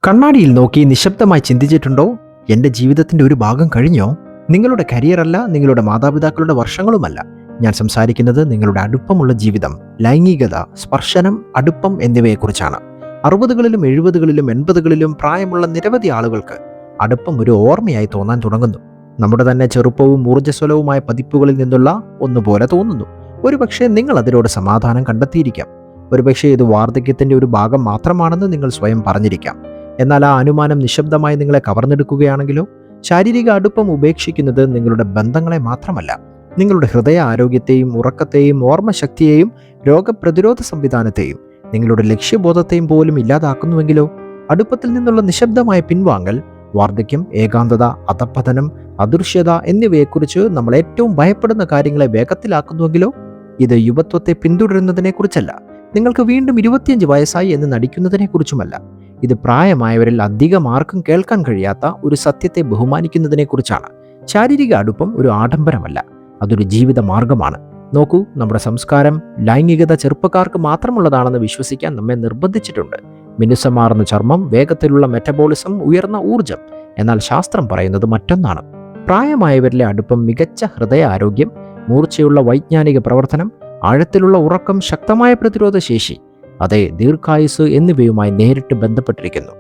കണ്ണാടിയിൽ നോക്കി നിശബ്ദമായി ചിന്തിച്ചിട്ടുണ്ടോ? എൻ്റെ ജീവിതത്തിൻ്റെ ഒരു ഭാഗം കഴിഞ്ഞോ? നിങ്ങളുടെ കരിയറല്ല, നിങ്ങളുടെ മാതാപിതാക്കളുടെ വർഷങ്ങളുമല്ല. ഞാൻ സംസാരിക്കുന്നത് നിങ്ങളുടെ അടുപ്പമുള്ള ജീവിതം, ലൈംഗികത, സ്പർശനം, അടുപ്പം എന്നിവയെക്കുറിച്ചാണ്. 60കളിലും 70കളിലും 80കളിലും പ്രായമുള്ള നിരവധി ആളുകൾക്ക് അടുപ്പം ഒരു ഓർമ്മയായി തോന്നാൻ തുടങ്ങുന്നു. നമ്മുടെ തന്നെ ചെറുപ്പവും ഊർജ്ജസ്വലവുമായ പതിപ്പുകളിൽ നിന്നുള്ള ഒന്നുപോലെ തോന്നുന്നു. ഒരുപക്ഷെ നിങ്ങൾ അതിനോട് സമാധാനം കണ്ടെത്തിയിരിക്കാം. ഒരുപക്ഷെ ഇത് വാർദ്ധക്യത്തിൻ്റെ ഒരു ഭാഗം മാത്രമാണെന്ന് നിങ്ങൾ സ്വയം പറഞ്ഞിരിക്കാം. എന്നാൽ ആ അനുമാനം നിശബ്ദമായി നിങ്ങളെ കവർന്നെടുക്കുകയാണെങ്കിലോ? ശാരീരിക അടുപ്പം ഉപേക്ഷിക്കുന്നത് നിങ്ങളുടെ ബന്ധങ്ങളെ മാത്രമല്ല, നിങ്ങളുടെ ഹൃദയ ആരോഗ്യത്തെയും ഉറക്കത്തെയും ഓർമ്മശക്തിയെയും രോഗപ്രതിരോധ സംവിധാനത്തെയും നിങ്ങളുടെ ലക്ഷ്യബോധത്തെയും പോലും ഇല്ലാതാക്കുന്നുവെങ്കിലോ? അടുപ്പത്തിൽ നിന്നുള്ള നിശബ്ദമായ പിൻവാങ്ങൽ വാർദ്ധക്യം, ഏകാന്തത, അധപ്പതനം, അദൃശ്യത എന്നിവയെക്കുറിച്ച് നമ്മൾ ഏറ്റവും ഭയപ്പെടുന്ന കാര്യങ്ങളെ വേഗത്തിലാക്കുന്നുവെങ്കിലോ? ഇത് യുവത്വത്തെ പിന്തുടരുന്നതിനെക്കുറിച്ചല്ല, നിങ്ങൾക്ക് വീണ്ടും 25 വയസ്സായി എന്ന് നടിക്കുന്നതിനെക്കുറിച്ചുമല്ല. ഇത് പ്രായമായവരിൽ അധികം ആർക്കും കേൾക്കാൻ കഴിയാത്ത ഒരു സത്യത്തെ ബഹുമാനിക്കുന്നതിനെക്കുറിച്ചാണ്. ശാരീരിക അടുപ്പം ഒരു ആഡംബരമല്ല, അതൊരു ജീവിത മാർഗമാണ്. നോക്കൂ, നമ്മുടെ സംസ്കാരം ലൈംഗികത ചെറുപ്പക്കാർക്ക് മാത്രമുള്ളതാണെന്ന് വിശ്വസിക്കാൻ നമ്മെ നിർബന്ധിച്ചിട്ടുണ്ട്. മിനുസമാർന്ന ചർമ്മം, വേഗത്തിലുള്ള മെറ്റബോളിസം, ഉയർന്ന ഊർജം. എന്നാൽ ശാസ്ത്രം പറയുന്നത് മറ്റൊന്നാണ്. പ്രായമായവരിലെ അടുപ്പം മികച്ച ഹൃദയ ആരോഗ്യം, മൂർച്ചയുള്ള വൈജ്ഞാനിക പ്രവർത്തനം, ആഴത്തിലുള്ള ഉറക്കം, ശക്തമായ പ്രതിരോധ ശേഷി, അതെ, ദീർഘായുസ് എന്നിവയുമായി നേരിട്ട് ബന്ധപ്പെട്ടിരിക്കുന്നു.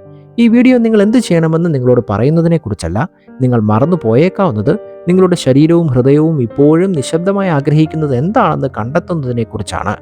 ഈ വീഡിയോ നിങ്ങൾ എന്ത് ചെയ്യണമെന്ന് നിങ്ങളോട് പറയുന്നതിനെക്കുറിച്ചല്ല, നിങ്ങൾ മറന്നു പോയേക്കാവുന്നത് നിങ്ങളുടെ ശരീരവും ഹൃദയവും ഇപ്പോഴും നിശബ്ദമായി ആഗ്രഹിക്കുന്നത് എന്താണെന്ന് കണ്ടെത്തുന്നതിനെക്കുറിച്ചാണ്.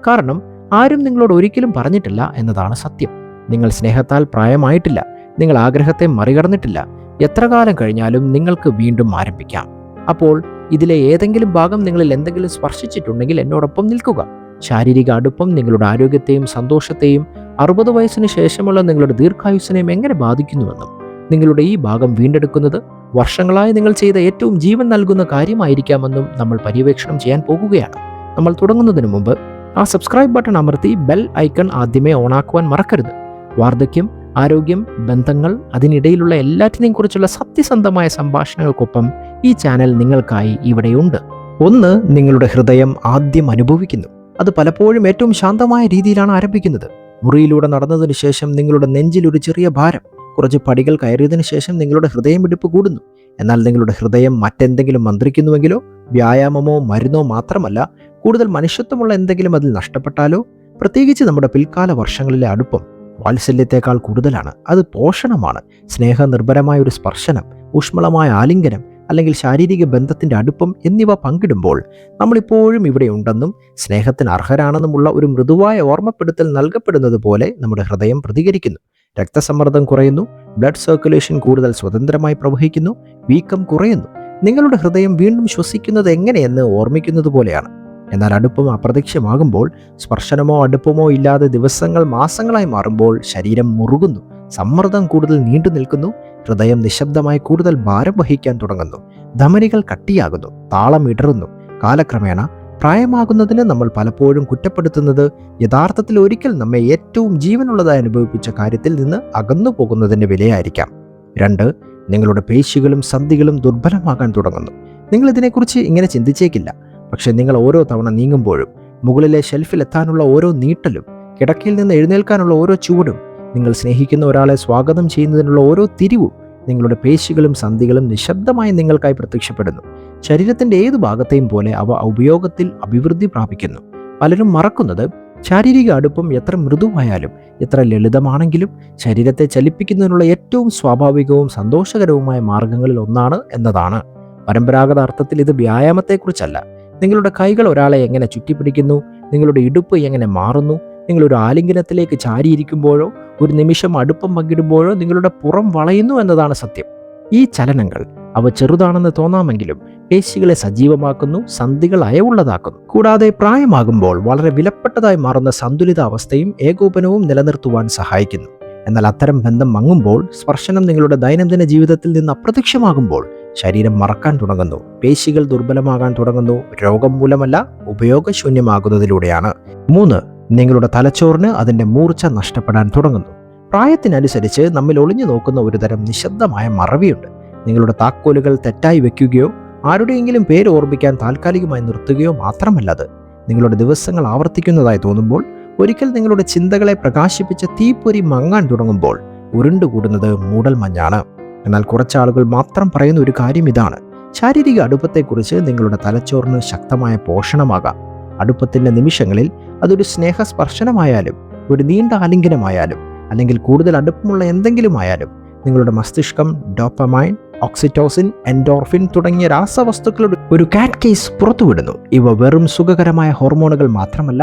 കാരണം ആരും നിങ്ങളോട് ഒരിക്കലും പറഞ്ഞിട്ടില്ല എന്നതാണ് സത്യം. നിങ്ങൾ സ്നേഹത്താൽ പ്രായമായിട്ടില്ല, നിങ്ങൾ ആഗ്രഹത്തെ മറികടന്നിട്ടില്ല. എത്ര കാലം കഴിഞ്ഞാലും നിങ്ങൾക്ക് വീണ്ടും ആരംഭിക്കാം. അപ്പോൾ ഇതിലെ ഏതെങ്കിലും ഭാഗം നിങ്ങളിൽ എന്തെങ്കിലും സ്പർശിച്ചിട്ടുണ്ടെങ്കിൽ എന്നോടൊപ്പം നിൽക്കുക. ശാരീരിക അടുപ്പം നിങ്ങളുടെ ആരോഗ്യത്തെയും സന്തോഷത്തെയും 60 വയസ്സിന് ശേഷമുള്ള നിങ്ങളുടെ ദീർഘായുസ്സിനെയും എങ്ങനെ ബാധിക്കുന്നുവെന്നും നിങ്ങളുടെ ഈ ഭാഗം വീണ്ടെടുക്കുന്നത് വർഷങ്ങളായി നിങ്ങൾ ചെയ്ത ഏറ്റവും ജീവൻ നൽകുന്ന കാര്യമായിരിക്കാമെന്നും നമ്മൾ പര്യവേക്ഷണം ചെയ്യാൻ പോകുകയാണ്. നമ്മൾ തുടങ്ങുന്നതിന് മുമ്പ് ആ സബ്സ്ക്രൈബ് ബട്ടൺ അമർത്തി ബെൽ ഐക്കൺ ആദ്യമേ ഓണാക്കുവാൻ മറക്കരുത്. വാർദ്ധക്യം, ആരോഗ്യം, ബന്ധങ്ങൾ, അതിനിടയിലുള്ള എല്ലാറ്റിനെയും കുറിച്ചുള്ള സത്യസന്ധമായ സംഭാഷണങ്ങൾക്കൊപ്പം ഈ ചാനൽ നിങ്ങൾക്കായി ഇവിടെയുണ്ട്. 1. നിങ്ങളുടെ ഹൃദയം ആദ്യം അനുഭവിക്കുന്നു. അത് പലപ്പോഴും ഏറ്റവും ശാന്തമായ രീതിയിലാണ് ആരംഭിക്കുന്നത്. മുറിയിലൂടെ നടന്നതിന് ശേഷം നിങ്ങളുടെ നെഞ്ചിൽ ഒരു ചെറിയ ഭാരം, കുറച്ച് പടികൾ കയറിയതിനു ശേഷം നിങ്ങളുടെ ഹൃദയമിടിപ്പ് കൂടുന്നു. എന്നാൽ നിങ്ങളുടെ ഹൃദയം മറ്റെന്തെങ്കിലും മന്ത്രിക്കുന്നുവെങ്കിലോ? വ്യായാമമോ മരുന്നോ മാത്രമല്ല, കൂടുതൽ മനുഷ്യത്വമുള്ള എന്തെങ്കിലും അതിൽ നഷ്ടപ്പെട്ടാലോ? പ്രത്യേകിച്ച് നമ്മുടെ പിൽക്കാല വർഷങ്ങളിലെ അടുപ്പം വാത്സല്യത്തെക്കാൾ കൂടുതലാണ്. അത് പോഷണമാണ്. സ്നേഹനിർഭരമായ ഒരു സ്പർശനം, ഊഷ്മളമായ ആലിംഗനം, അല്ലെങ്കിൽ ശാരീരിക ബന്ധത്തിൻ്റെ അടുപ്പം എന്നിവ പങ്കിടുമ്പോൾ നമ്മളിപ്പോഴും ഇവിടെ ഉണ്ടെന്നും സ്നേഹത്തിന് അർഹരാണെന്നുമുള്ള ഒരു മൃദുവായ ഓർമ്മപ്പെടുത്തൽ നൽകപ്പെടുന്നത് പോലെ നമ്മുടെ ഹൃദയം പ്രതികരിക്കുന്നു. രക്തസമ്മർദ്ദം കുറയുന്നു, ബ്ലഡ് സർക്കുലേഷൻ കൂടുതൽ സ്വതന്ത്രമായി പ്രവഹിക്കുന്നു, വീക്കം കുറയുന്നു. നിങ്ങളുടെ ഹൃദയം വീണ്ടും ശ്വസിക്കുന്നത് എങ്ങനെയെന്ന് ഓർമ്മിക്കുന്നത് പോലെയാണ്. എന്നാൽ അടുപ്പം അപ്രത്യക്ഷമാകുമ്പോൾ, സ്പർശനമോ അടുപ്പമോ ഇല്ലാതെ ദിവസങ്ങൾ മാസങ്ങളായി മാറുമ്പോൾ ശരീരം മുറുകുന്നു, സമ്മർദ്ദം കൂടുതൽ നീണ്ടു നിൽക്കുന്നു, ഹൃദയം നിശബ്ദമായി കൂടുതൽ ഭാരം വഹിക്കാൻ തുടങ്ങുന്നു, ധമനികൾ കട്ടിയാകുന്നു, താളം ഇടറുന്നു. കാലക്രമേണ പ്രായമാകുന്നതിന് നമ്മൾ പലപ്പോഴും കുറ്റപ്പെടുത്തുന്നത് യഥാർത്ഥത്തിൽ ഒരിക്കൽ നമ്മെ ഏറ്റവും ജീവനുള്ളതായി അനുഭവിപ്പിച്ച കാര്യത്തിൽ നിന്ന് അകന്നു പോകുന്നതിൻ്റെ വിലയായിരിക്കാം. 2. നിങ്ങളുടെ പേശികളും സന്ധികളും ദുർബലമാകാൻ തുടങ്ങുന്നു. നിങ്ങൾ ഇതിനെക്കുറിച്ച് ഇങ്ങനെ ചിന്തിച്ചേക്കില്ല. പക്ഷെ നിങ്ങൾ ഓരോ തവണ നീങ്ങുമ്പോഴും, മുകളിലെ ഷെൽഫിൽ എത്താനുള്ള ഓരോ നീട്ടലും, കിടക്കയിൽ നിന്ന് എഴുന്നേൽക്കാനുള്ള ഓരോ ചുവടും, നിങ്ങൾ സ്നേഹിക്കുന്ന ഒരാളെ സ്വാഗതം ചെയ്യുന്നതിനുള്ള ഓരോ തിരിവും, നിങ്ങളുടെ പേശികളും സന്ധികളും നിശബ്ദമായി നിങ്ങൾക്കായി പ്രത്യക്ഷപ്പെടുന്നു. ശരീരത്തിൻ്റെ ഏതു ഭാഗത്തെയും പോലെ അവ ഉപയോഗത്തിൽ അഭിവൃദ്ധി പ്രാപിക്കുന്നു. പലരും മറക്കുന്നത് ശാരീരിക അടുപ്പം എത്ര മൃദുവായാലും, എത്ര ലളിതമാണെങ്കിലും ശരീരത്തെ ചലിപ്പിക്കുന്നതിനുള്ള ഏറ്റവും സ്വാഭാവികവും സന്തോഷകരവുമായ മാർഗങ്ങളിൽ ഒന്നാണ് എന്നതാണ്. പരമ്പരാഗത അർത്ഥത്തിൽ ഇത് വ്യായാമത്തെക്കുറിച്ചല്ല. നിങ്ങളുടെ കൈകൾ ഒരാളെ എങ്ങനെ ചുറ്റിപ്പിടിക്കുന്നു, നിങ്ങളുടെ ഇടുപ്പ് എങ്ങനെ മാറുന്നു, നിങ്ങളൊരു ആലിംഗനത്തിലേക്ക് ചാരിയിരിക്കുമ്പോഴോ ഒരു നിമിഷം അടുപ്പം പങ്കിടുമ്പോഴോ നിങ്ങളുടെ പുറം വളയുന്നു എന്നതാണ് സത്യം. ഈ ചലനങ്ങൾ അവ ചെറുതാണെന്ന് തോന്നാമെങ്കിലും പേശികളെ സജീവമാക്കുന്നു, സന്ധികൾ അയവുള്ളതാക്കുന്നു. കൂടാതെ പ്രായമാകുമ്പോൾ വളരെ വിലപ്പെട്ടതായി മാറുന്ന സന്തുലിതാവസ്ഥയും ഏകോപനവും നിലനിർത്തുവാൻ സഹായിക്കുന്നു. എന്നാൽ അത്തരം ബന്ധം മങ്ങുമ്പോൾ, സ്പർശനം നിങ്ങളുടെ ദൈനംദിന ജീവിതത്തിൽ നിന്ന് അപ്രത്യക്ഷമാകുമ്പോൾ ശരീരം മറക്കാൻ തുടങ്ങുന്നു, പേശികൾ ദുർബലമാകാൻ തുടങ്ങുന്നു. രോഗം മൂലമല്ല, ഉപയോഗശൂന്യമാകുന്നതിലൂടെയാണ്. 3. നിങ്ങളുടെ തലച്ചോറിന് അതിൻ്റെ മൂർച്ച നഷ്ടപ്പെടാൻ തുടങ്ങുന്നു. പ്രായത്തിനനുസരിച്ച് നമ്മിൽ ഒളിഞ്ഞു നോക്കുന്ന ഒരുതരം നിശബ്ദമായ മറവിയുണ്ട്. നിങ്ങളുടെ താക്കോലുകൾ തെറ്റായി വെക്കുകയോ ആരുടെയെങ്കിലും പേര് ഓർമ്മിക്കാൻ താൽക്കാലികമായി നിർത്തുകയോ മാത്രമല്ലത്. നിങ്ങളുടെ ദിവസങ്ങൾ ആവർത്തിക്കുന്നതായി തോന്നുമ്പോൾ, ഒരിക്കൽ നിങ്ങളുടെ ചിന്തകളെ പ്രകാശിപ്പിച്ച തീപ്പൊരി മങ്ങാൻ തുടങ്ങുമ്പോൾ, ഉരുണ്ടുകൂടുന്നത് മൂടൽമഞ്ഞാണ്. എന്നാൽ കുറച്ചാളുകൾ മാത്രം പറയുന്ന ഒരു കാര്യം ഇതാണ്: ശാരീരിക അടുപ്പത്തെക്കുറിച്ച് നിങ്ങളുടെ തലച്ചോറിന് ശക്തമായ പോഷണമാകാം. അടുപ്പത്തിൻ്റെ നിമിഷങ്ങളിൽ അതൊരു സ്നേഹസ്പർശനമായാലും, ഒരു നീണ്ട ആലിംഗനമായാലും, അല്ലെങ്കിൽ കൂടുതൽ അടുപ്പമുള്ള എന്തെങ്കിലും ആയാലും, നിങ്ങളുടെ മസ്തിഷ്കം ഡോപ്പമൈൻ, ഓക്സിറ്റോസിൻ, എൻഡോർഫിൻ തുടങ്ങിയ രാസവസ്തുക്കളുടെ ഒരു കാറ്റ്കേസ് പുറത്തുവിടുന്നു. ഇവ വെറും സുഖകരമായ ഹോർമോണുകൾ മാത്രമല്ല,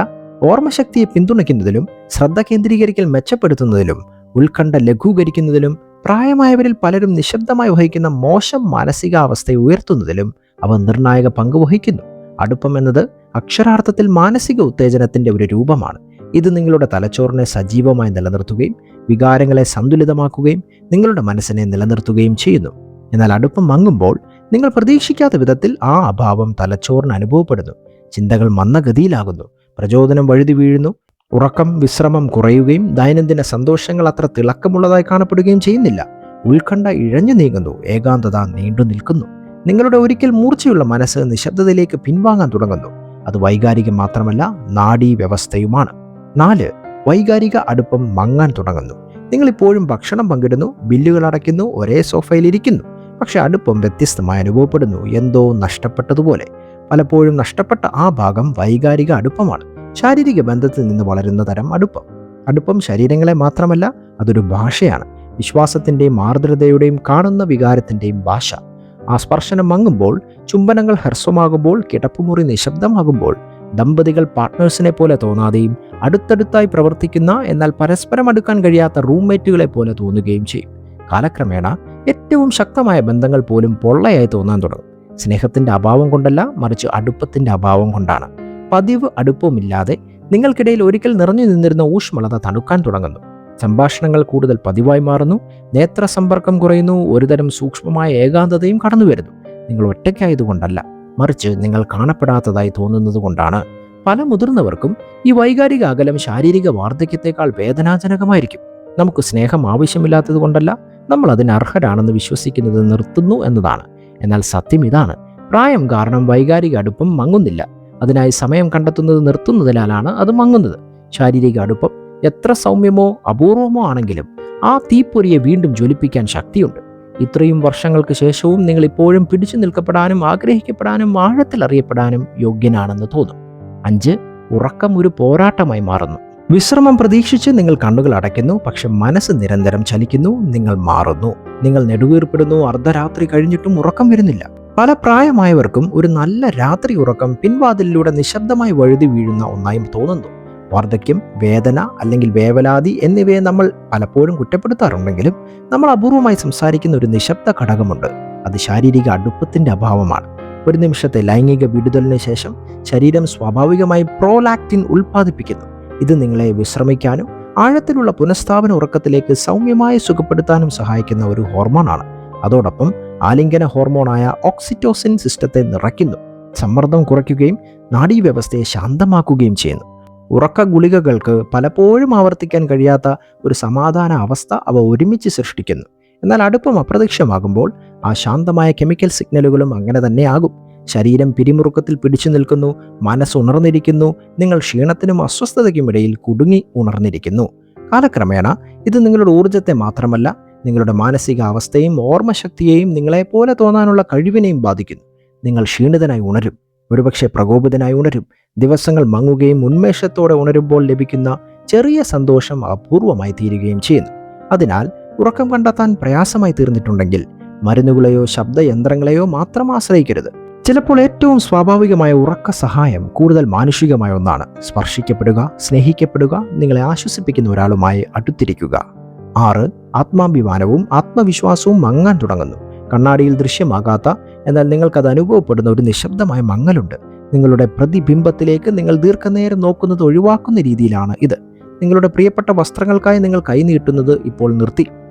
ഓർമ്മശക്തിയെ പിന്തുണയ്ക്കുന്നതിലും, ശ്രദ്ധ കേന്ദ്രീകരിക്കൽ മെച്ചപ്പെടുത്തുന്നതിലും, ഉത്കണ്ഠ ലഘൂകരിക്കുന്നതിലും, പ്രായമായവരിൽ പലരും നിശബ്ദമായി വഹിക്കുന്ന മോശം മാനസികാവസ്ഥയെ ഉയർത്തുന്നതിലും അവ നിർണായക പങ്ക് വഹിക്കുന്നു. അടുപ്പം എന്നത് അക്ഷരാർത്ഥത്തിൽ മാനസിക ഉത്തേജനത്തിൻ്റെ ഒരു രൂപമാണ്. ഇത് നിങ്ങളുടെ തലച്ചോറിനെ സജീവമായി നിലനിർത്തുകയും വികാരങ്ങളെ സന്തുലിതമാക്കുകയും നിങ്ങളുടെ മനസ്സിനെ നിലനിർത്തുകയും ചെയ്യുന്നു. എന്നാൽ അടുപ്പം മങ്ങുമ്പോൾ നിങ്ങൾ പ്രതീക്ഷിക്കാത്ത വിധത്തിൽ ആ അഭാവം തലച്ചോറിന് അനുഭവപ്പെടുന്നു. ചിന്തകൾ മന്ദഗതിയിലാകുന്നു, പ്രചോദനം വഴുതി വീഴുന്നു, ഉറക്കം, വിശ്രമം കുറയുകയും ദൈനംദിന സന്തോഷങ്ങൾ അത്ര തിളക്കമുള്ളതായി കാണപ്പെടുകയും ചെയ്യുന്നില്ല. ഉത്കണ്ഠ ഇഴഞ്ഞു നീങ്ങുന്നു, ഏകാന്തത നീണ്ടു നിൽക്കുന്നു. നിങ്ങളുടെ ഒരിക്കൽ മൂർച്ചയുള്ള മനസ്സ് നിശബ്ദതയിലേക്ക് പിൻവാങ്ങാൻ തുടങ്ങുന്നു. അത് വൈകാരികം മാത്രമല്ല, നാഡീ വ്യവസ്ഥയുമാണ്. 4. വൈകാരിക അടുപ്പം മങ്ങാൻ തുടങ്ങുന്നു. നിങ്ങൾ ഇപ്പോഴും ഭക്ഷണം പങ്കിടുന്നു, ബില്ലുകൾ അടയ്ക്കുന്നു, ഒരേ സോഫയിൽ ഇരിക്കുന്നു. പക്ഷെ അടുപ്പം വ്യത്യസ്തമായി അനുഭവപ്പെടുന്നു, എന്തോ നഷ്ടപ്പെട്ടതുപോലെ. പലപ്പോഴും നഷ്ടപ്പെട്ട ആ ഭാഗം വൈകാരിക അടുപ്പമാണ്. ശാരീരിക ബന്ധത്തിൽ നിന്ന് വളരുന്ന തരം അടുപ്പം. അടുപ്പം ശരീരങ്ങളെ മാത്രമല്ല, അതൊരു ഭാഷയാണ്. വിശ്വാസത്തിൻ്റെയും ആർദ്രതയുടെയും കാണുന്ന വികാരത്തിൻ്റെയും ഭാഷ. ആ സ്പർശനം മങ്ങുമ്പോൾ, ചുംബനങ്ങൾ ഹ്രസ്വമാകുമ്പോൾ, കിടപ്പുമുറി നിശബ്ദമാകുമ്പോൾ, ദമ്പതികൾ പാർട്ട്നേഴ്സിനെ പോലെ തോന്നാതെയും അടുത്തടുത്തായി പ്രവർത്തിക്കുന്ന എന്നാൽ പരസ്പരം അടുക്കാൻ കഴിയാത്ത റൂംമേറ്റുകളെ പോലെ തോന്നുകയും ചെയ്യും. കാലക്രമേണ ഏറ്റവും ശക്തമായ ബന്ധങ്ങൾ പോലും പൊള്ളയായി തോന്നാൻ തുടങ്ങും. സ്നേഹത്തിൻ്റെ അഭാവം കൊണ്ടല്ല, മറിച്ച് അടുപ്പത്തിൻ്റെ അഭാവം കൊണ്ടാണ്. പതിവ് അടുപ്പമില്ലാതെ നിങ്ങൾക്കിടയിൽ ഒരിക്കൽ നിറഞ്ഞു നിന്നിരുന്ന ഊഷ്മളത തണുക്കാൻ തുടങ്ങുന്നു. സംഭാഷണങ്ങൾ കൂടുതൽ പതിവായി മാറുന്നു, നേത്രസമ്പർക്കം കുറയുന്നു, ഒരുതരം സൂക്ഷ്മമായ ഏകാന്തതയും കടന്നു വരുന്നു. നിങ്ങൾ ഒറ്റയ്ക്കായതുകൊണ്ടല്ല, മറിച്ച് നിങ്ങൾ കാണപ്പെടാത്തതായി തോന്നുന്നത് കൊണ്ടാണ്. പല മുതിർന്നവർക്കും ഈ വൈകാരിക അകലം ശാരീരിക വാർദ്ധക്യത്തെക്കാൾ വേദനാജനകമായിരിക്കും. നമുക്ക് സ്നേഹം ആവശ്യമില്ലാത്തത് കൊണ്ടല്ല, നമ്മൾ അതിന് അർഹരാണെന്ന് വിശ്വസിക്കുന്നത് നിർത്തുന്നു എന്നതാണ്. എന്നാൽ സത്യം ഇതാണ്: പ്രായം കാരണം വൈകാരിക അടുപ്പം മങ്ങുന്നില്ല. അതിനായി സമയം കണ്ടെത്തുന്നത് നിർത്തുന്നതിനാലാണ് അത് മങ്ങുന്നത്. ശാരീരിക അടുപ്പം എത്ര സൗമ്യമോ അപൂർവമോ ആണെങ്കിലും ആ തീപ്പൊരിയെ വീണ്ടും ജ്വലിപ്പിക്കാൻ ശക്തിയുണ്ട്. ഇത്രയും വർഷങ്ങൾക്ക് ശേഷവും നിങ്ങൾ ഇപ്പോഴും പിടിച്ചു നിൽക്കപ്പെടാനും ആഗ്രഹിക്കപ്പെടാനും ആഴത്തിൽ അറിയപ്പെടാനും യോഗ്യനാണെന്ന് തോന്നും. 5. ഉറക്കം ഒരു പോരാട്ടമായി മാറുന്നു. വിശ്രമം പ്രതീക്ഷിച്ച് നിങ്ങൾ കണ്ണുകൾ അടയ്ക്കുന്നു, പക്ഷെ മനസ്സ് നിരന്തരം ചലിക്കുന്നു. നിങ്ങൾ മാറുന്നു, നിങ്ങൾ നെടുവീർപ്പിടുന്നു. അർദ്ധരാത്രി കഴിഞ്ഞിട്ടും ഉറക്കം വരുന്നില്ല. പല പ്രായമായവർക്കും ഒരു നല്ല രാത്രി ഉറക്കം പിൻവാതിലിലൂടെ നിശബ്ദമായി വഴുതി വീഴുന്ന ഒന്നായും തോന്നുന്നു. വാർദ്ധക്യം, വേദന അല്ലെങ്കിൽ വേവലാതി എന്നിവയെ നമ്മൾ പലപ്പോഴും കുറ്റപ്പെടുത്താറുണ്ടെങ്കിലും നമ്മൾ അപൂർവമായി സംസാരിക്കുന്ന ഒരു നിശബ്ദ ഘടകമുണ്ട്. അത് ശാരീരിക അടുപ്പത്തിൻ്റെ അഭാവമാണ്. ഒരു നിമിഷത്തെ ലൈംഗിക വിടുതലിന് ശേഷം ശരീരം സ്വാഭാവികമായി പ്രോലാക്റ്റിൻ ഉൽപ്പാദിപ്പിക്കുന്നു. ഇത് നിങ്ങളെ വിശ്രമിക്കാനും ആഴത്തിലുള്ള പുനഃസ്ഥാപന ഉറക്കത്തിലേക്ക് സൗമ്യമായി സുഖപ്പെടുത്താനും സഹായിക്കുന്ന ഒരു ഹോർമോണാണ്. അതോടൊപ്പം ആലിംഗന ഹോർമോണായ ഓക്സിറ്റോസിൻ സിസ്റ്റത്തെ നിറയ്ക്കുന്നു, സമ്മർദ്ദം കുറയ്ക്കുകയും നാഡീവ്യവസ്ഥയെ ശാന്തമാക്കുകയും ചെയ്യുന്നു. ഉറക്ക ഗുളികകൾക്ക് പലപ്പോഴും ആവർത്തിക്കാൻ കഴിയാത്ത ഒരു സമാധാന അവസ്ഥ അവ ഒരുമിച്ച് സൃഷ്ടിക്കുന്നു. എന്നാൽ അടുപ്പം അപ്രത്യക്ഷമാകുമ്പോൾ ആ ശാന്തമായ കെമിക്കൽ സിഗ്നലുകളും അങ്ങനെ തന്നെയാകും. ശരീരം പിരിമുറുക്കത്തിൽ പിടിച്ചു നിൽക്കുന്നു, മനസ്സ് ഉണർന്നിരിക്കുന്നു, നിങ്ങൾ ക്ഷീണത്തിനും അസ്വസ്ഥതയ്ക്കും ഇടയിൽ കുടുങ്ങി ഉണർന്നിരിക്കുന്നു. കാലക്രമേണ ഇത് നിങ്ങളുടെ ഊർജ്ജത്തെ മാത്രമല്ല, നിങ്ങളുടെ മാനസിക അവസ്ഥയും ഓർമ്മശക്തിയെയും നിങ്ങളെപ്പോലെ തോന്നാനുള്ള കഴിവിനെയും ബാധിക്കുന്നു. നിങ്ങൾ ക്ഷീണിതനായി ഉണരും, ഒരുപക്ഷെ പ്രകോപിതനായി ഉണരും. ദിവസങ്ങൾ മങ്ങുകയും ഉന്മേഷത്തോടെ ഉണരുമ്പോൾ ലഭിക്കുന്ന ചെറിയ സന്തോഷം അപൂർവമായി തീരുകയും ചെയ്യുന്നു. അതിനാൽ ഉറക്കം കണ്ടെത്താൻ പ്രയാസമായി തീർന്നിട്ടുണ്ടെങ്കിൽ മരുന്നുകളെയോ ശബ്ദയന്ത്രങ്ങളെയോ മാത്രം ആശ്രയിക്കരുത്. ചിലപ്പോൾ ഏറ്റവും സ്വാഭാവികമായ ഉറക്ക സഹായം കൂടുതൽ മാനുഷികമായ ഒന്നാണ്. സ്പർശിക്കപ്പെടുക, സ്നേഹിക്കപ്പെടുക, നിങ്ങളെ ആശ്വസിപ്പിക്കുന്ന ഒരാളുമായി അടുത്തിരിക്കുക. 6. ആത്മാഭിമാനവും ആത്മവിശ്വാസവും മങ്ങാൻ തുടങ്ങുന്നു. കണ്ണാടിയിൽ ദൃശ്യമാകാത്ത എന്നാൽ നിങ്ങൾക്കത് അനുഭവപ്പെടുന്ന ഒരു നിശബ്ദമായ മങ്ങലുണ്ട്. നിങ്ങളുടെ പ്രതിബിംബത്തിലേക്ക് നിങ്ങൾ ദീർഘനേരം നോക്കുന്നത് ഒഴിവാക്കുന്ന രീതിയിലാണ് ഇത്. നിങ്ങളുടെ പ്രിയപ്പെട്ട വസ്ത്രങ്ങൾക്കായി നിങ്ങൾ കൈനീട്ടുന്നത് ഇപ്പോൾ നിർത്തി.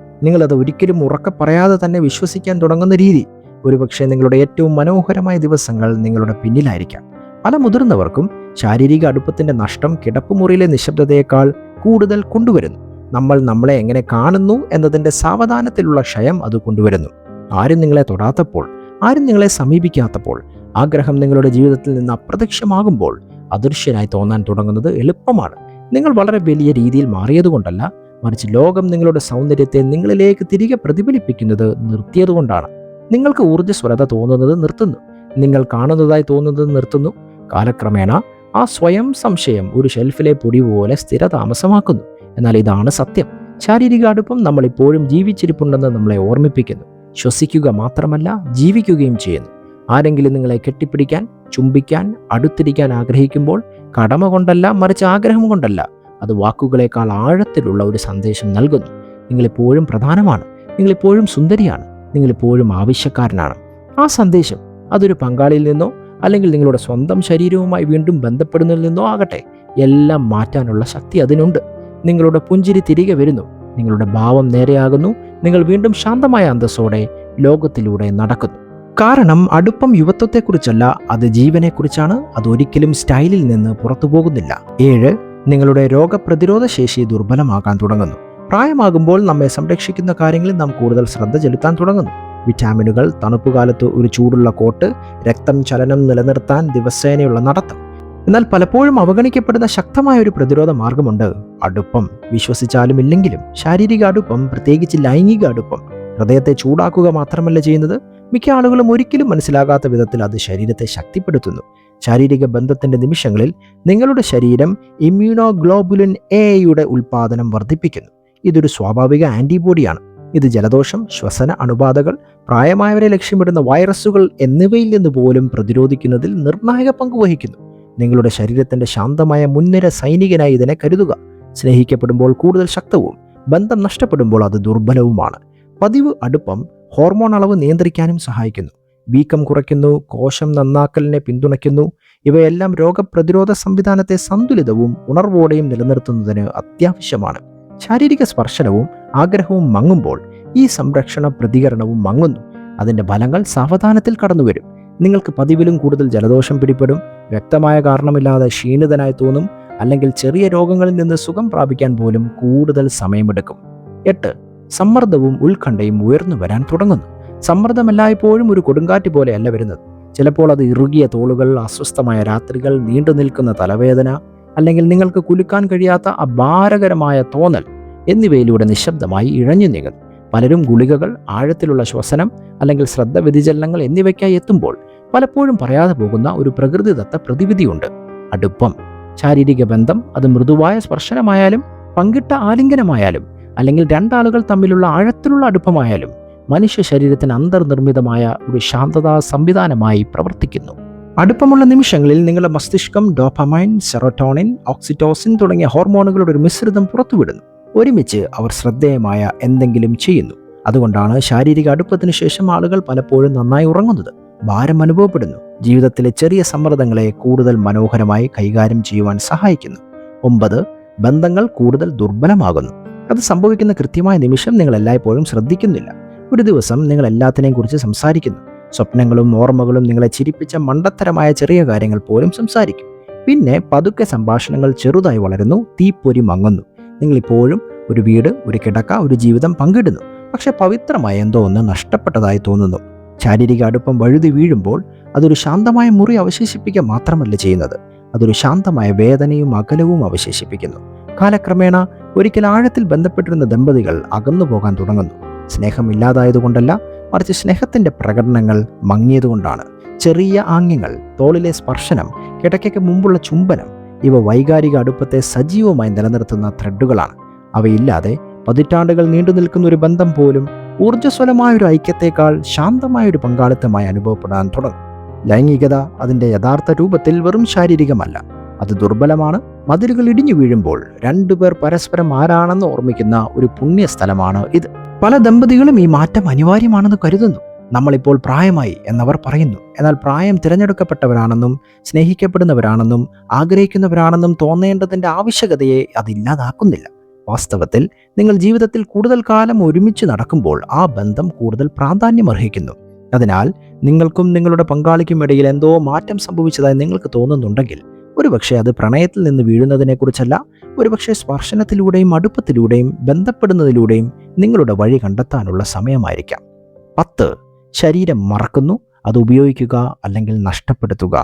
നിങ്ങളത് ഒരിക്കലും ഉറക്കെ പറയാതെ തന്നെ വിശ്വസിക്കാൻ തുടങ്ങുന്ന രീതി. ഒരുപക്ഷെ നിങ്ങളുടെ ഏറ്റവും മനോഹരമായ ദിവസങ്ങൾ നിങ്ങളുടെ പിന്നിലായിരിക്കാം. പല മുതിർന്നവർക്കും ശാരീരിക അടുപ്പത്തിൻ്റെ നഷ്ടം കിടപ്പുമുറിയിലെ നിശബ്ദതയേക്കാൾ കൂടുതൽ കൊണ്ടുവരുന്നു. നമ്മൾ നമ്മളെ എങ്ങനെ കാണുന്നു എന്നതിൻ്റെ സാവധാനത്തിലുള്ള ക്ഷയം അത് കൊണ്ടുവരുന്നു. ആരും നിങ്ങളെ തൊടാത്തപ്പോൾ, ആരും നിങ്ങളെ സമീപിക്കാത്തപ്പോൾ, ആഗ്രഹം നിങ്ങളുടെ ജീവിതത്തിൽ നിന്ന് അപ്രത്യക്ഷമാകുമ്പോൾ അദൃശ്യനായി തോന്നാൻ തുടങ്ങുന്നത് എളുപ്പമാണ്. നിങ്ങൾ വളരെ വലിയ രീതിയിൽ മാറിയതുകൊണ്ടല്ല, മറിച്ച് ലോകം നിങ്ങളുടെ സൗന്ദര്യത്തെ നിങ്ങളിലേക്ക് തിരികെ പ്രതിഫലിപ്പിക്കുന്നത് നിർത്തിയതുകൊണ്ടാണ്. നിങ്ങൾക്ക് ഊർജ്ജസ്വലത തോന്നുന്നത് നിർത്തുന്നു, നിങ്ങൾ കാണുന്നതായി തോന്നുന്നത് നിർത്തുന്നു. കാലക്രമേണ ആ സ്വയം സംശയം ഒരു ഷെൽഫിലെ പൊടി പോലെ സ്ഥിരതാമസമാക്കുന്നു. എന്നാൽ ഇതാണ് സത്യം. ശാരീരിക അടുപ്പം നമ്മൾ ഇപ്പോഴും ജീവിച്ചിരിപ്പുണ്ടെന്ന് നമ്മളെ ഓർമ്മിപ്പിക്കുന്നു. ശ്വസിക്കുക മാത്രമല്ല, ജീവിക്കുകയും ചെയ്യുന്നു. ആരെങ്കിലും നിങ്ങളെ കെട്ടിപ്പിടിക്കാൻ, ചുംബിക്കാൻ, അടുത്തിരിക്കാൻ ആഗ്രഹിക്കുമ്പോൾ കടമ കൊണ്ടല്ല, മറിച്ച് ആഗ്രഹം കൊണ്ടല്ല, അത് വാക്കുകളേക്കാൾ ആഴത്തിലുള്ള ഒരു സന്ദേശം നൽകുന്നു. നിങ്ങളിപ്പോഴും പ്രധാനമാണ്, നിങ്ങളിപ്പോഴും സുന്ദരിയാണ്, നിങ്ങളിപ്പോഴും ആവശ്യക്കാരനാണ്. ആ സന്ദേശം അതൊരു പങ്കാളിയിൽ നിന്നോ അല്ലെങ്കിൽ നിങ്ങളുടെ സ്വന്തം ശരീരവുമായി വീണ്ടും ബന്ധപ്പെടുന്നതിൽ നിന്നോ ആകട്ടെ, എല്ലാം മാറ്റാനുള്ള ശക്തി അതിനുണ്ട്. നിങ്ങളുടെ പുഞ്ചിരി തിരികെ വരുന്നു, നിങ്ങളുടെ ഭാവം നേരെയാകുന്നു, നിങ്ങൾ വീണ്ടും ശാന്തമായ അന്തസ്സോടെ ലോകത്തിലൂടെ നടക്കുന്നു. കാരണം അടുപ്പം യുവത്വത്തെക്കുറിച്ചല്ല, അത് ജീവനെക്കുറിച്ചാണ്. അതൊരിക്കലും സ്റ്റൈലിൽ നിന്ന് പുറത്തു പോകുന്നില്ല. 7. നിങ്ങളുടെ രോഗപ്രതിരോധ ശേഷി ദുർബലമാകാൻ തുടങ്ങുന്നു. പ്രായമാകുമ്പോൾ നമ്മെ സംരക്ഷിക്കുന്ന കാര്യങ്ങളിൽ നാം കൂടുതൽ ശ്രദ്ധ ചെലുത്താൻ തുടങ്ങുന്നു. വിറ്റാമിനുകൾ, തണുപ്പുകാലത്ത് ഒരു ചൂടുള്ള കോട്ട്, രക്തം ചലനം നിലനിർത്താൻ ദിവസേനയുള്ള നടത്തം. എന്നാൽ പലപ്പോഴും അവഗണിക്കപ്പെടുന്ന ശക്തമായ ഒരു പ്രതിരോധ മാർഗമുണ്ട്: അടുപ്പം. വിശ്വസിച്ചാലും ഇല്ലെങ്കിലും ശാരീരിക അടുപ്പം, പ്രത്യേകിച്ച് ലൈംഗിക അടുപ്പം, ഹൃദയത്തെ ചൂടാക്കുക മാത്രമല്ല ചെയ്യുന്നത്, മിക്ക ആളുകളും ഒരിക്കലും മനസ്സിലാകാത്ത വിധത്തിൽ അത് ശരീരത്തെ ശക്തിപ്പെടുത്തുന്നു. ശാരീരിക ബന്ധത്തിന്റെ നിമിഷങ്ങളിൽ നിങ്ങളുടെ ശരീരം ഇമ്മ്യൂണോഗ്ലോബുലിൻ എയുടെ ഉൽപ്പാദനം വർദ്ധിപ്പിക്കുന്നു. ഇതൊരു സ്വാഭാവിക ആന്റിബോഡിയാണ്. ഇത് ജലദോഷം, ശ്വസന അണുബാധകൾ, പ്രായമായവരെ ലക്ഷ്യമിടുന്ന വൈറസുകൾ എന്നിവയിൽ നിന്ന് പോലും പ്രതിരോധിക്കുന്നതിൽ നിർണായക പങ്ക് വഹിക്കുന്നു. നിങ്ങളുടെ ശരീരത്തിന്റെ ശാന്തമായ മുൻനിര സൈനികനായി ഇതിനെ കരുതുക. സ്നേഹിക്കപ്പെടുമ്പോൾ കൂടുതൽ ശക്തവും, ബന്ധം നഷ്ടപ്പെടുമ്പോൾ അത് ദുർബലവുമാണ്. പതിവ് അടുപ്പം ഹോർമോൺ അളവ് നിയന്ത്രിക്കാനും സഹായിക്കുന്നു. വീക്കം കുറയ്ക്കുന്നു, കോശം നന്നാക്കലിനെ പിന്തുണയ്ക്കുന്നു. ഇവയെല്ലാം രോഗപ്രതിരോധ സംവിധാനത്തെ സന്തുലിതവും ഉണർവോടെയും നിലനിർത്തുന്നതിന് അത്യാവശ്യമാണ്. ശാരീരിക സ്പർശനവും ആഗ്രഹവും മങ്ങുമ്പോൾ ഈ സംരക്ഷണ പ്രതികരണവും മങ്ങുന്നു. അതിൻ്റെ ഫലങ്ങൾ സാവധാനത്തിൽ കടന്നുവരും. നിങ്ങൾക്ക് പതിവിലും കൂടുതൽ ജലദോഷം പിടിപെടും, വ്യക്തമായ കാരണമില്ലാതെ ക്ഷീണിതനായി തോന്നും, അല്ലെങ്കിൽ ചെറിയ രോഗങ്ങളിൽ നിന്ന് സുഖം പ്രാപിക്കാൻ പോലും കൂടുതൽ സമയമെടുക്കും. 8. സമ്മർദ്ദവും ഉത്കണ്ഠയും ഉയർന്നു വരാൻ തുടങ്ങുന്നു. സമ്മർദ്ദം എല്ലായ്പ്പോഴും ഒരു കൊടുങ്കാറ്റ് പോലെയല്ല വരുന്നത്. ചിലപ്പോൾ അത് ഇറുകിയ തോളുകൾ, അസ്വസ്ഥമായ രാത്രികൾ, നീണ്ടു നിൽക്കുന്ന തലവേദന, അല്ലെങ്കിൽ നിങ്ങൾക്ക് കുലുക്കാൻ കഴിയാത്ത അപാരകരമായ തോന്നൽ എന്നിവയിലൂടെ നിശബ്ദമായി ഇഴഞ്ഞു നീങ്ങുന്നു. പലരും ഗുളികകൾ, ആഴത്തിലുള്ള ശ്വസനം അല്ലെങ്കിൽ ശ്രദ്ധ വ്യതിചലനങ്ങൾ എന്നിവയ്ക്കായി എത്തുമ്പോൾ പലപ്പോഴും പറയാതെ പോകുന്ന ഒരു പ്രകൃതിദത്ത പ്രതിവിധിയുണ്ട്: അടുപ്പം. ശാരീരിക ബന്ധം, അത് മൃദുവായ സ്പർശനമായാലും പങ്കിട്ട ആലിംഗനമായാലും അല്ലെങ്കിൽ രണ്ടാളുകൾ തമ്മിലുള്ള ആഴത്തിലുള്ള അടുപ്പമായാലും, മനുഷ്യ ശരീരത്തിന് അന്തർനിർമ്മിതമായ ഒരു ശാന്തതാ സംവിധാനമായി പ്രവർത്തിക്കുന്നു. അടുപ്പമുള്ള നിമിഷങ്ങളിൽ നിങ്ങളുടെ മസ്തിഷ്കം ഡോപ്പമൈൻ, സെറോട്ടോണിൻ, ഓക്സിറ്റോസിൻ തുടങ്ങിയ ഹോർമോണുകളുടെ ഒരു മിശ്രിതം പുറത്തുവിടുന്നു. ഒരുമിച്ച് അവർ ശ്രദ്ധേയമായ എന്തെങ്കിലും ചെയ്യുന്നു. അതുകൊണ്ടാണ് ശാരീരിക അടുപ്പത്തിന് ശേഷം ആളുകൾ പലപ്പോഴും നന്നായി ഉറങ്ങുന്നത്. ഭാരം അനുഭവപ്പെടുന്നു. ജീവിതത്തിലെ ചെറിയ സമ്മർദ്ദങ്ങളെ കൂടുതൽ മനോഹരമായി കൈകാര്യം ചെയ്യുവാൻ സഹായിക്കുന്നു. 9. ബന്ധങ്ങൾ കൂടുതൽ ദുർബലമാകുന്നു. അത് സംഭവിക്കുന്ന കൃത്യമായ നിമിഷം നിങ്ങൾ എല്ലായ്പ്പോഴും ശ്രദ്ധിക്കുന്നില്ല. ഒരു ദിവസം നിങ്ങൾ എല്ലാത്തിനെയും കുറിച്ച് സംസാരിക്കുന്നു. സ്വപ്നങ്ങളും ഓർമ്മകളും നിങ്ങളെ ചിരിപ്പിച്ച മണ്ടത്തരമായ ചെറിയ കാര്യങ്ങൾ പോലും സംസാരിക്കും. പിന്നെ പതുക്കെ സംഭാഷണങ്ങൾ ചെറുതായി വളരുന്നു, തീപ്പൊരി മങ്ങുന്നു. നിങ്ങളിപ്പോഴും ഒരു വീട്, ഒരു കിടക്ക, ഒരു ജീവിതം പങ്കിടുന്നു. പക്ഷെ പവിത്രമായ എന്തോ ഒന്ന് നഷ്ടപ്പെട്ടതായി തോന്നുന്നു. ശാരീരിക അടുപ്പം വഴുതി വീഴുമ്പോൾ അതൊരു ശാന്തമായ മുറി അവശേഷിപ്പിക്കുക മാത്രമല്ല ചെയ്യുന്നത്, അതൊരു ശാന്തമായ വേദനയും അകലവും അവശേഷിപ്പിക്കുന്നു. കാലക്രമേണ ഒരിക്കൽ ആഴത്തിൽ ബന്ധപ്പെട്ടിരുന്ന ദമ്പതികൾ അകന്നു പോകാൻ തുടങ്ങുന്നു. സ്നേഹം ഇല്ലാതായതുകൊണ്ടല്ല, മറിച്ച് സ്നേഹത്തിന്റെ പ്രകടനങ്ങൾ മങ്ങിയതുകൊണ്ടാണ്. ചെറിയ ആംഗ്യങ്ങൾ, തോളിലെ സ്പർശനം, കിടക്കയ്ക്ക് മുമ്പുള്ള ചുംബനം, ഇവ വൈകാരിക അടുപ്പത്തെ സജീവമായി നിലനിർത്തുന്ന ത്രെഡുകളാണ്. അവയില്ലാതെ പതിറ്റാണ്ടുകൾ നീണ്ടു നിൽക്കുന്ന ഒരു ബന്ധം പോലും ഊർജ്ജസ്വലമായൊരു ഐക്യത്തെക്കാൾ ശാന്തമായൊരു പങ്കാളിത്തമായി അനുഭവപ്പെടാൻ തുടങ്ങും. ലൈംഗികത അതിൻ്റെ യഥാർത്ഥ രൂപത്തിൽ വെറും ശാരീരികമല്ല, അത് ദുർബലമാണ്. മതിലുകൾ ഇടിഞ്ഞു വീഴുമ്പോൾ രണ്ടുപേർ പരസ്പരം ആരാണെന്ന് ഓർമ്മിക്കുന്ന ഒരു പുണ്യസ്ഥലമാണ് ഇത്. പല ദമ്പതികളും ഈ മാറ്റം അനിവാര്യമാണെന്ന് കരുതുന്നു. നമ്മളിപ്പോൾ പ്രായമായി എന്നവർ പറയുന്നു. എന്നാൽ പ്രായം തിരഞ്ഞെടുക്കപ്പെട്ടവരാണെന്നും സ്നേഹിക്കപ്പെടുന്നവരാണെന്നും ആഗ്രഹിക്കുന്നവരാണെന്നും തോന്നേണ്ടതിൻ്റെ ആവശ്യകതയെ അതില്ലാതാക്കുന്നില്ല. വാസ്തവത്തിൽ നിങ്ങൾ ജീവിതത്തിൽ കൂടുതൽ കാലം ഒരുമിച്ച് നടക്കുമ്പോൾ ആ ബന്ധം കൂടുതൽ പ്രാധാന്യമർഹിക്കുന്നു. അതിനാൽ നിങ്ങൾക്കും നിങ്ങളുടെ പങ്കാളിക്കും ഇടയിൽ എന്തോ മാറ്റം സംഭവിച്ചതായി നിങ്ങൾക്ക് തോന്നുന്നുണ്ടെങ്കിൽ, ഒരുപക്ഷെ അത് പ്രണയത്തിൽ നിന്ന് വീഴുന്നതിനെക്കുറിച്ചല്ല, ഒരുപക്ഷെ സ്പർശനത്തിലൂടെയും അടുപ്പത്തിലൂടെയും ബന്ധപ്പെടുന്നതിലൂടെയും നിങ്ങളുടെ വഴി കണ്ടെത്താനുള്ള സമയമായിരിക്കാം. 10. ശരീരം മറക്കുന്നു, അത് ഉപയോഗിക്കുക അല്ലെങ്കിൽ നഷ്ടപ്പെടുത്തുക.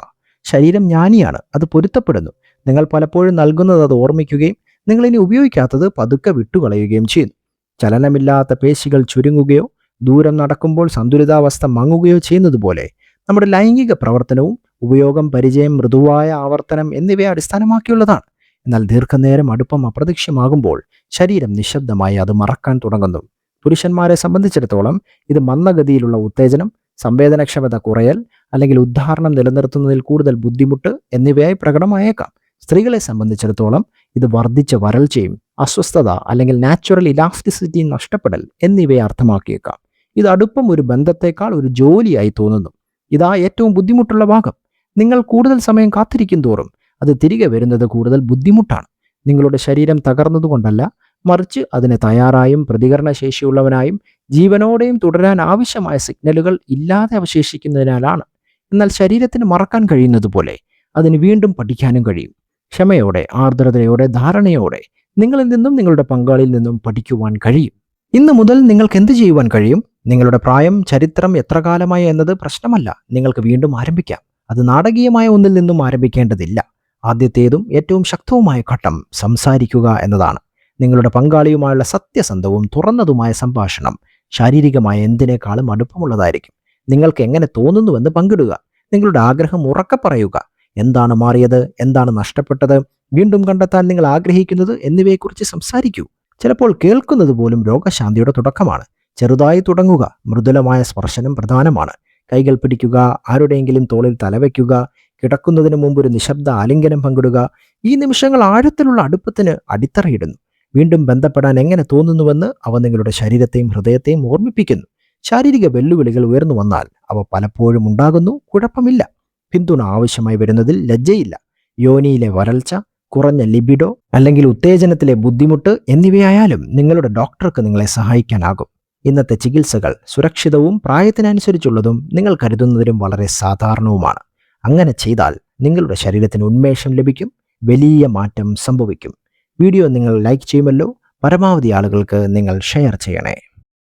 ശരീരം ജ്ഞാനിയാണ്, അത് പൊരുത്തപ്പെടുന്നു. നിങ്ങൾ പലപ്പോഴും നൽകുന്നത് അത് ഓർമ്മിക്കുകയും നിങ്ങളിനി ഉപയോഗിക്കാത്തത് പതുക്കെ വിട്ടുകളയുകയും ചെയ്യുന്നു. ചലനമില്ലാത്ത പേശികൾ ചുരുങ്ങുകയോ ദൂരം നടക്കുമ്പോൾ സന്തുലിതാവസ്ഥ മങ്ങുകയോ ചെയ്യുന്നത് പോലെ നമ്മുടെ ലൈംഗിക പ്രവർത്തനവും ഉപയോഗം, പരിചയം, മൃദുവായ ആവർത്തനം എന്നിവയെ അടിസ്ഥാനമാക്കിയുള്ളതാണ്. എന്നാൽ ദീർഘനേരം അടുപ്പം അപ്രത്യക്ഷമാകുമ്പോൾ ശരീരം നിശബ്ദമായി അത് മറക്കാൻ തുടങ്ങുന്നു. പുരുഷന്മാരെ സംബന്ധിച്ചിടത്തോളം ഇത് മന്ദഗതിയിലുള്ള ഉത്തേജനം, സംവേദനക്ഷമത കുറയൽ അല്ലെങ്കിൽ ഉദ്ധാരണം നിലനിർത്തുന്നതിൽ കൂടുതൽ ബുദ്ധിമുട്ട് എന്നിവയായി പ്രകടമായേക്കാം. സ്ത്രീകളെ സംബന്ധിച്ചിടത്തോളം ഇത് വർദ്ധിച്ച വരൾച്ചയും അസ്വസ്ഥത അല്ലെങ്കിൽ നാച്ചുറൽ ഇലാസ്റ്റിസിറ്റി നഷ്ടപ്പെടൽ എന്നിവയെ അർത്ഥമാക്കിയേക്കാം. ഇത് അടുപ്പം ഒരു ബന്ധത്തേക്കാൾ ഒരു ജോലിയായി തോന്നുന്നു. ഇതാ ഏറ്റവും ബുദ്ധിമുട്ടുള്ള ഭാഗം. നിങ്ങൾ കൂടുതൽ സമയം കാത്തിരിക്കും തോറും അത് തിരികെ വരുന്നത് കൂടുതൽ ബുദ്ധിമുട്ടാണ്. നിങ്ങളുടെ ശരീരം തകർന്നതുകൊണ്ടല്ല, മറിച്ച് അതിന് തയ്യാറായും പ്രതികരണശേഷിയുള്ളവനായും ജീവനോടെയും തുടരാൻ ആവശ്യമായ സിഗ്നലുകൾ ഇല്ലാതെ അവശേഷിക്കുന്നതിനാലാണ്. എന്നാൽ ശരീരത്തിന് മറക്കാൻ കഴിയുന്നത് പോലെ അതിന് വീണ്ടും പഠിക്കാനും കഴിയും. ക്ഷമയോടെ, ആർദ്രതയോടെ, ധാരണയോടെ നിങ്ങളിൽ നിന്നും നിങ്ങളുടെ പങ്കാളിയിൽ നിന്നും പഠിക്കുവാൻ കഴിയും. ഇന്ന് മുതൽ നിങ്ങൾക്ക് എന്ത് ചെയ്യുവാൻ കഴിയും? നിങ്ങളുടെ പ്രായം, ചരിത്രം, എത്ര കാലമായി എന്നത് പ്രശ്നമല്ല. നിങ്ങൾക്ക് വീണ്ടും ആരംഭിക്കാം. അത് നാടകീയമായ ഒന്നിൽ നിന്നും ആരംഭിക്കേണ്ടതില്ല. ആദ്യത്തേതും ഏറ്റവും ശക്തവുമായ ഘട്ടം സംസാരിക്കുക എന്നതാണ്. നിങ്ങളുടെ പങ്കാളിയുമായുള്ള സത്യസന്ധവും തുറന്നതുമായ സംഭാഷണം ശാരീരികമായ എന്തിനേക്കാളും അടുപ്പമുള്ളതായിരിക്കും. നിങ്ങൾക്ക് എങ്ങനെ തോന്നുന്നുവെന്ന് പങ്കിടുക. നിങ്ങളുടെ ആഗ്രഹം ഉറക്കെ പറയുക. എന്താണ് മാറിയത്, എന്താണ് നഷ്ടപ്പെട്ടത്, വീണ്ടും കണ്ടെത്താൻ നിങ്ങൾ ആഗ്രഹിക്കുന്നത് എന്നിവയെക്കുറിച്ച് സംസാരിക്കൂ. ചിലപ്പോൾ കേൾക്കുന്നത് പോലും രോഗശാന്തിയുടെ തുടക്കമാണ്. ചെറുതായി തുടങ്ങുക. മൃദുലമായ സ്പർശനം പ്രധാനമാണ്. കൈകൾ പിടിക്കുക, ആരുടെയെങ്കിലും തോളിൽ തലവയ്ക്കുക, കിടക്കുന്നതിന് മുമ്പ് ഒരു നിശബ്ദ ആലിംഗനം പങ്കിടുക. ഈ നിമിഷങ്ങൾ ആഴത്തിലുള്ള അടുപ്പത്തിന് അടിത്തറയിടുന്നു. വീണ്ടും ബന്ധപ്പെടാൻ എങ്ങനെ തോന്നുന്നുവെന്ന് അവ നിങ്ങളുടെ ശരീരത്തെയും ഹൃദയത്തെയും ഓർമ്മിപ്പിക്കുന്നു. ശാരീരിക വെല്ലുവിളികൾ ഉയർന്നു വന്നാൽ അവ പലപ്പോഴും ഉണ്ടാകുന്നു. കുഴപ്പമില്ല. പിന്തുണ ആവശ്യമായി വരുന്നതിൽ ലജ്ജയില്ല. യോനിയിലെ വരൾച്ച, കുറഞ്ഞ ലിബിഡോ അല്ലെങ്കിൽ ഉത്തേജനത്തിലെ ബുദ്ധിമുട്ട് എന്നിവയായാലും നിങ്ങളുടെ ഡോക്ടർക്ക് നിങ്ങളെ സഹായിക്കാനാകും. ഇന്നത്തെ ചികിത്സകൾ സുരക്ഷിതവും പ്രായത്തിനനുസരിച്ചുള്ളതും നിങ്ങൾ കരുതുന്നതിലും വളരെ സാധാരണവുമാണ്. അങ്ങനെ ചെയ്താൽ നിങ്ങളുടെ ശരീരത്തിന് ഉന്മേഷം ലഭിക്കും. വലിയ മാറ്റം സംഭവിക്കും. വീഡിയോ നിങ്ങൾ ലൈക്ക് ചെയ്യുമല്ലോ. പരമാവധി ആളുകൾക്ക് നിങ്ങൾ ഷെയർ ചെയ്യണേ.